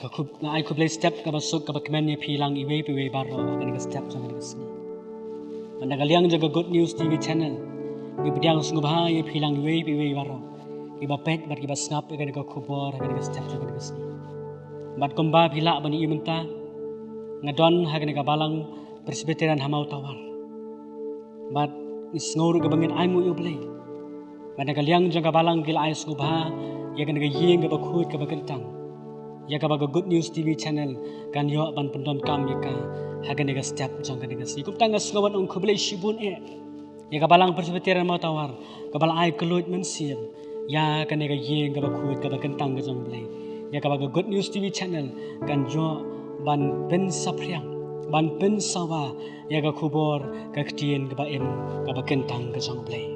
ka khub na ai khub le step ka basuk ka bakmen ye philang iwe piwe baro ka ni step jang ni sni mana kaliang jaga good news tv channel bi bdiang sungu bha ye philang iwe piwe baro ki ba pet bat ki ba snap ka ni ka khubor ka ni step jang ni sni bat komba phila bani imenta ngadon ha ka ni ka balang presbyterian hamau tawar bat isngur ka bangin ai mu yo play mana kaliang jaga balang gil ai sungu bha ye ka ni ka yeng ka ba khut ka ba kentang ya ka baga good news tv channel kan yo ban pendon kam ya ka hagan ga step jang ka ga si kup tang ngawan ong khuble shibun e ya ka balang presbyterian mau tawar ka bal ai kluit men siam ya kan ga yeng ga ba khut ka ba kentang ga jong blai ya ka baga good news tv channel kan yo ban pen sapriang ban pen sawa ya ka khubor ka ktien ga ba em ka ba kentang ga jong blai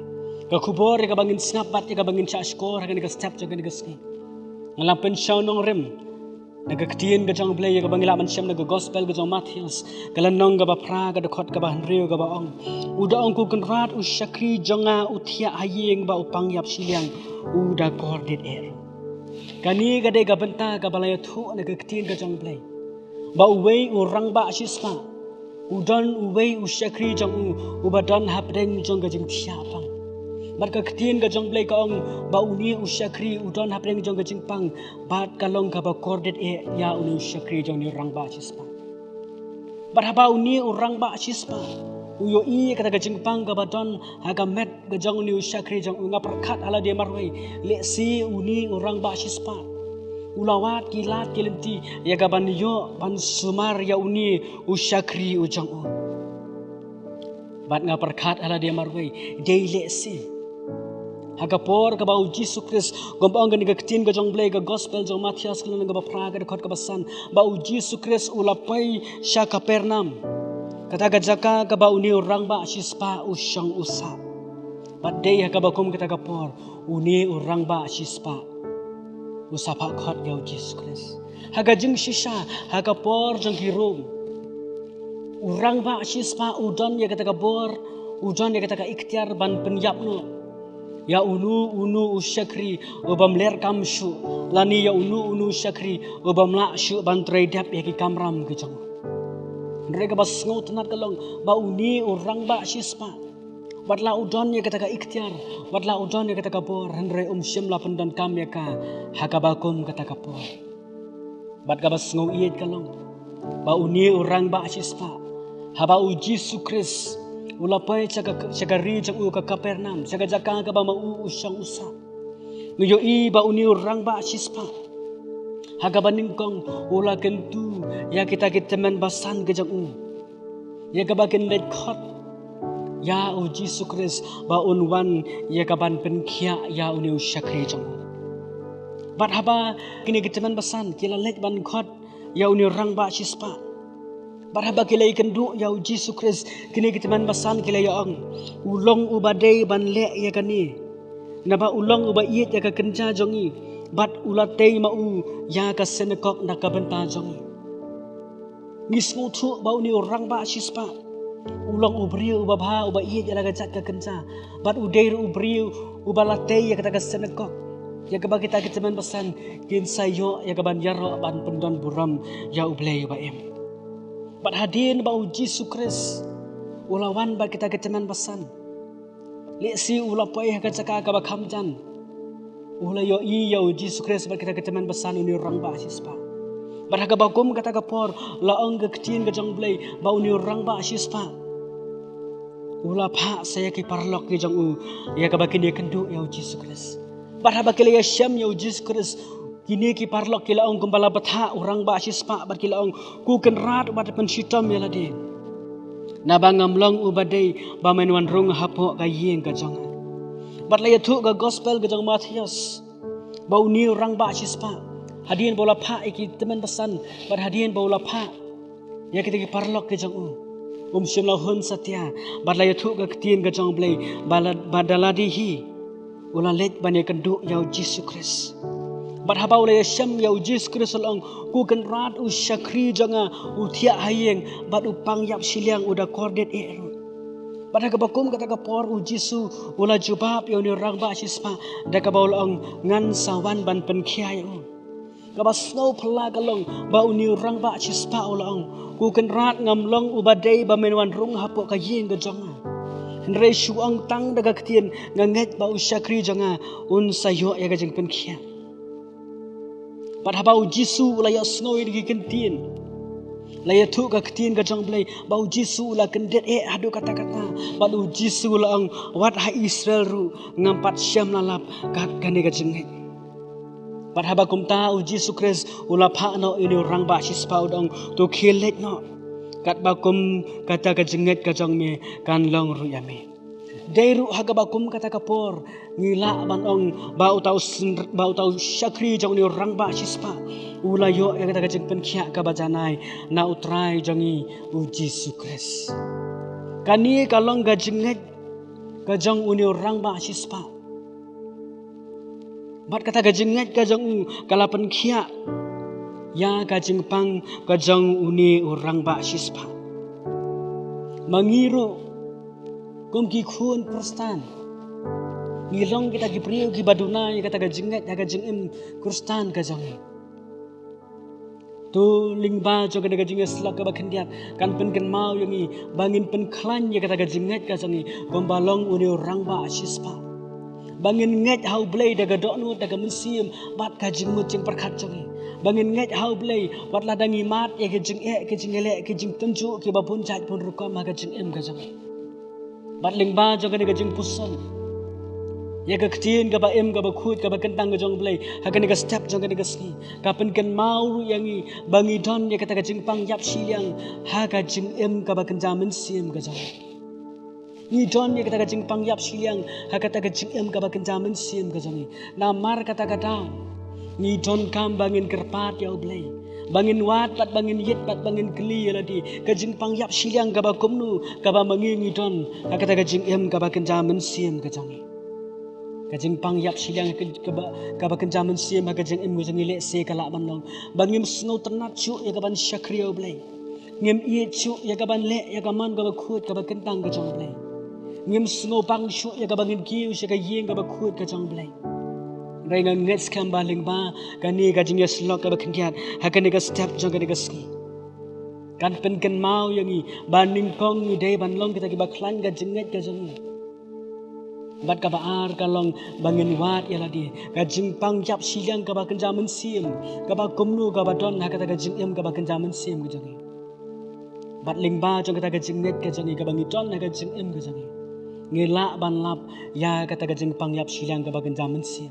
ka khubor ya ka bangin snap bat ya ka bangin cha score hagan ga step jang ga si ngalang pen shaw nong rem naga ktien ga jong blay ga bangila man syam naga gospel ga jong Matthias galanong ga ba pra ga dakot ga ba hanrio ga ba ong uda ong ku kan rat u shakri jonga uthia hayeng ba upang yap siliang uda kordit er kani ga de ga benta ga balaya thu naga ktien ga jong blay ba uwei u rang ba shispa udon uwei u shakri jong u ba don hapdeng jong ga jing thia pang bat ka ktien ga jong blay ka ong ba uni u shakri udon hapdeng jong ga jing pang bat kalong ka ba kordit e ya uni u shakri jong ni rang ba shispa bat haba uni u rang ba shispa u yo i kata ga jing pang ga ba don ha ga met ga jong ni u shakri jong u nga prakhat ala de marwei le si uni u rang ba shispa ulawat kilat kilimti ya ga ban yo ban sumar ya uni u shakri u jong u bat nga prakhat ala de marwei de le si hagapor ka bau Jesus Christ gombang ga ktien ga jong blay ga gospel jong Matthias kan ga ba praga de khot ka basan bau Jesus Christ ulapai sha Kapernam kata ga jaka ga bau ni urang ba shispa usyang usa badai ha ka ba kum kata ga por uni urang ba shispa usapa khot ga Jesus Christ haga jing shisha haga por jong hirum urang ba shispa udon ya kata ga bor udon ya kata ga ikhtiar ban penyap no ya unu usyakri ubam ler kamshu lani ya unu syakri ubam la shu ban tredap ya ki kamram ke jang mereka bas ngot nat kalong ba uni urang ba shispa batla udon ya kata ikhtiar batla udon ya kata bor henre syam la pendan kam ya ka hakabakum kata por bat ka bas ngo iet kalong ba uni urang ba shispa haba uji sukris ulapai caga ri cang u ka Kapernam caga jaka ka ba mau usyang usa nguyo i ba uni urang ba shispa haga baningkong ula kentu ya kita men basan ke jang u ya ka ba ken let khot ya u Jesus Christ ba unwan ya ka ban pen khia ya uni usyakri jang u bat haba kini kita men basan kila let ban khot ya uni urang ba shispa baraba kilay kendu ya Jesus Christ kini kita man basan kilay ang ulong ubadai ban le ya kani naba ulong uba iet ya ka kenja jongi bat ulatay mau ya ka senekok na ka benta jongi ngismu thu ba uni orang ba shispa ulong ubri uba bha uba iet ya ka jat ka kenja bat uday ubri uba latay ya ka senekok ya ka ba kita man basan kin sayo ya ka ban yaro ban pendon buram ya ublay ba em bat hadin ba Jesus Christ ulawan ba kita keteman basan le si ulapai ka caka ka ba khamjan ula yo i ya Jesus Christ ba kita keteman basan uni rang ba shispa bat ka ba gum kata ka por la ong ga ktien ga jong blai ba uni rang ba shispa ula pha saya ki parlok ki jong u ya ka ba kini kendu ya Jesus Christ bat ba kile ya syam ya Jesus Christ kini ki parlok kila ong kumbala batha urang ba shispa bat kila ong ku ken rat bat pen shitam ya ladi nabangam long ubadai ba menwan rung hapo ka yeng ka jong bat la yathu ka gospel ka jong Matthias ba uni urang ba shispa hadien bola pha iki teman pesan bat hadien bola pha ya kita ki parlok ke jong syam la hun satya bat la yathu ka ktien ka jong blai badaladi hi ula let bane kendu ya Jesus Christ bat habau le syam ya Jesus Christ long ku kan rat u syakri janga u thia hayeng bat u pangyap siliang uda kordet e bat ka bakum kata ka por u Jesu ula jubab ya ni rang ba shispa da ka baul ong ngan sawan ban pen khiai Kaba snow pala kalong ba uni rang ba chispa ulang. Ku kan rat ngam long ubadai ba menwan rung hapo kayin ga jonga. Henry shuang tang daga ketien nganget ba usyakri jonga un sayo ya ga jeng penkia. Pat haba u Jisu la ya snow di kentien. La ya tu ka ketien ga jong blai ba u Jisu la kendet adu kata-kata. Ba u Jisu la ang wat ha Israel ru ngampat syam lalap kat gane ga jenget. Pat haba kum ta u Jisu Kris ula pha no ini rang ba chispa udong tu khilet no. Kat bakum kata ka jenget ka jong me kan long ru ya me. Dairu haga bakum kata kapor ngila ban ong bau tau syakri jong ni rang ba chispa. Ula yo ya kata ka jeng penkia ka bajanai na utrai jongi u Jisu Kris. Kani kalong ga jenget ka jong uni rang ba chispa. Bat kata ka jenget ka jong kalapan kia ya kajing pang kajang uni orang ba shispa. Mangiru kum ki khun Kristan. Ngilong kita ki priu ki baduna ya kata kajinget ya kajing im Kristan kajang. Tu lingba jo kata kajinget selak ka bakendiat kan pen ken mau yang i bangin pen klan ya kata kajinget kajang i gombalong uni orang ba shispa. Bangin nget hau blai daga doknu daga musim bat kajing mucing perkat jongi. Bangin nget hau blai wat ladangi mat ya kajing ele kajing tunjuk ke babun jat pun rukom ha kajing em kajang. Bat lingba jo kani kajing puson. Ya ka ketien ka ba em ka ba khut ka ba kentang ka jong blai ha kani ka step jong kani ka sni. Ka pen ken mau yang i bangi don ya kata kajing pang yap siliang ha kajing em ka ba kenjamen sim kajang. Ni don ya kata kajing pang yap siliang ha kata kajing em ka ba kenjamen sim kajang. Namar kata-kata ni don kam bangin kerpat ya blai. Bangin wat pat bangin yet pat bangin keli ya ladi. Kajing pang yap siliang ka ba kumnu ka ba mangi ni don ha kata kajing em ka ba kenjamen sim kajang. Kajing pang yap siliang ka ba kenjamen sim ha kajing em kajang le se kala ban long. Bangim snow ternat chu ya ka ban syakri ya blai. Ngem ie chu ya ka ban le ya ka man ka ba khut ka ba kentang kajang blai. Ngem snow pang shu ya ka bangin kiu sya ka yeng ka ba khut ka jong blai. Rai nga nget skam ba ling ba ka ni ka jing yes lok ka ba kentiat ha ka ni ka step jong ka ni ka ski. Kan pen ken mau yang i ban ning kong ni dei ban long kita ki ba klan ka jenget ka jong. Bat ka ba ar ka long bangin wat ya ladi ka jing pang yap siliang ka ba kenjamen sim ka ba kumnu ka ba don ha ka ta ka jing em ka ba kenjamen sim ka jong. Bat ling ba jong ka ta ka jenget ka jong ka bangi don ha ka jing em ka jong. Ngila ban lap ya kata kajing pang yap siliang ka bagan jaman sin.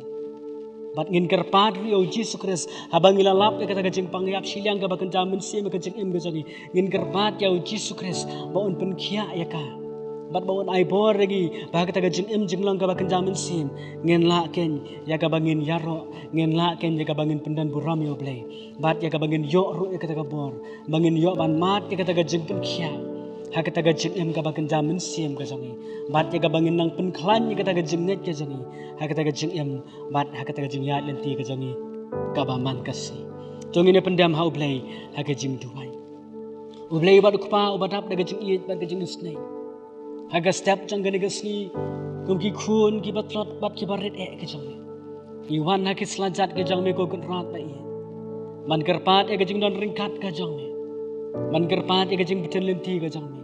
Bat ngin kerpat rio Jisu Kris habang ngila lap ya kata kajing pang yap siliang ka bagan jaman sin kajing em gajani. Ngin kerpat ya Jisu Kris baun pen kia ya ka. Bat baun ai bor lagi bah kata kajing em jinglang ka bagan jaman sin. Ngin la ken ya ka bangin yaro ngin la ken ya ka bangin pendan buram yo blai. Bat ya ka bangin yo ru ya kata ka bor. Bangin yo ban mat ya kata kajing pen kia. Ha kata gajing em ka bagan jaman sim ka jangi. Bat ya ka bangin nang pen klan ya kata gajing net ka jangi. Ha kata gajing em bat ha kata gajing yat lenti ka jangi. Ka ba man kasi. Jong ini pendam ha ublay ha gajing duway. Ublay bat ukpa ubadap da gajing iit bat gajing isnay. Ha ga step jang gani gasni kum ki khun ki batlot bat ki barit ka jangi. Iwan ha ki selajat ka jangi ko kenrat ba iit. Man kerpat ya gajing don ringkat ka jangi. Man kerpat ya gajing beten lenti ka jangi.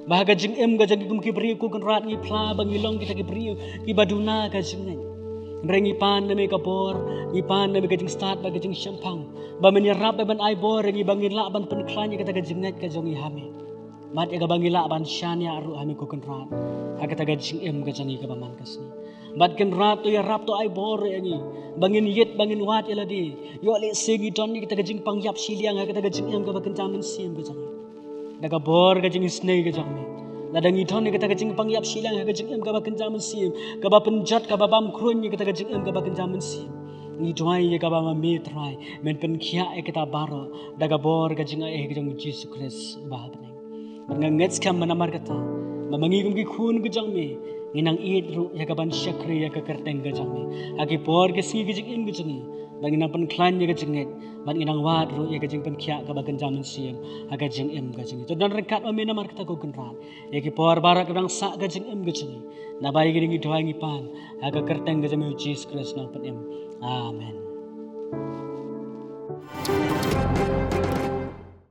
Bah gajing em gajing kum ki beriu ku kenrat ngi pla bangilong kita ki beriu ki baduna gajing ngai. Rengi pan na me ka bor, ngi pan na me gajing start ba gajing syampang. Ba menyerap ban ai bor ngi bangin la ban pen klan ya kata gajing ngai ka jangi hame. Mat ya ka bangin la ban shan ya aru hame ku kenrat. Ha kata gajing em gajangi ka ba man kasni. Bat kenrat to ya rap to ai bor ya ngi. Bangin yet bangin wat ya ladi. Yo le singi don ni kita gajing pang yap siliang ha kata gajing em ka ba kenjamen sim gajangi. Daga bor gajing isnay gajangi. Ladang ithon ni kata gajing pang yap siliang ha gajing em ka ba kenjamen sim. Ka ba penjat ka ba bam krun ni kata gajing em ka ba kenjamen sim. Ni tuai ya ka ba ma me trai men pen khia e kita baro daga bor gajing ai gajing Jisu Kris ba beneng. Ngangets kam manamar kata. Mamangi kum ki khun gajang me. Nginang iit ru ya ka ban syakri ya ka kerteng gajang me. Agi bor ke si gajing em gajang. Bagi nang pen klan ya gajing net. Man inang wat ru ya gajing pen khia ka ba kenjamen sim. Ha gajing em gajing. To dan rekat ma me namar kata ko kenrat. Ya ki por barak kadang sa gajing em gajing. Na bai gi ngi doa ngi pan. Ha ka kerteng gajang me Jisu Kris nang pen em. Amen.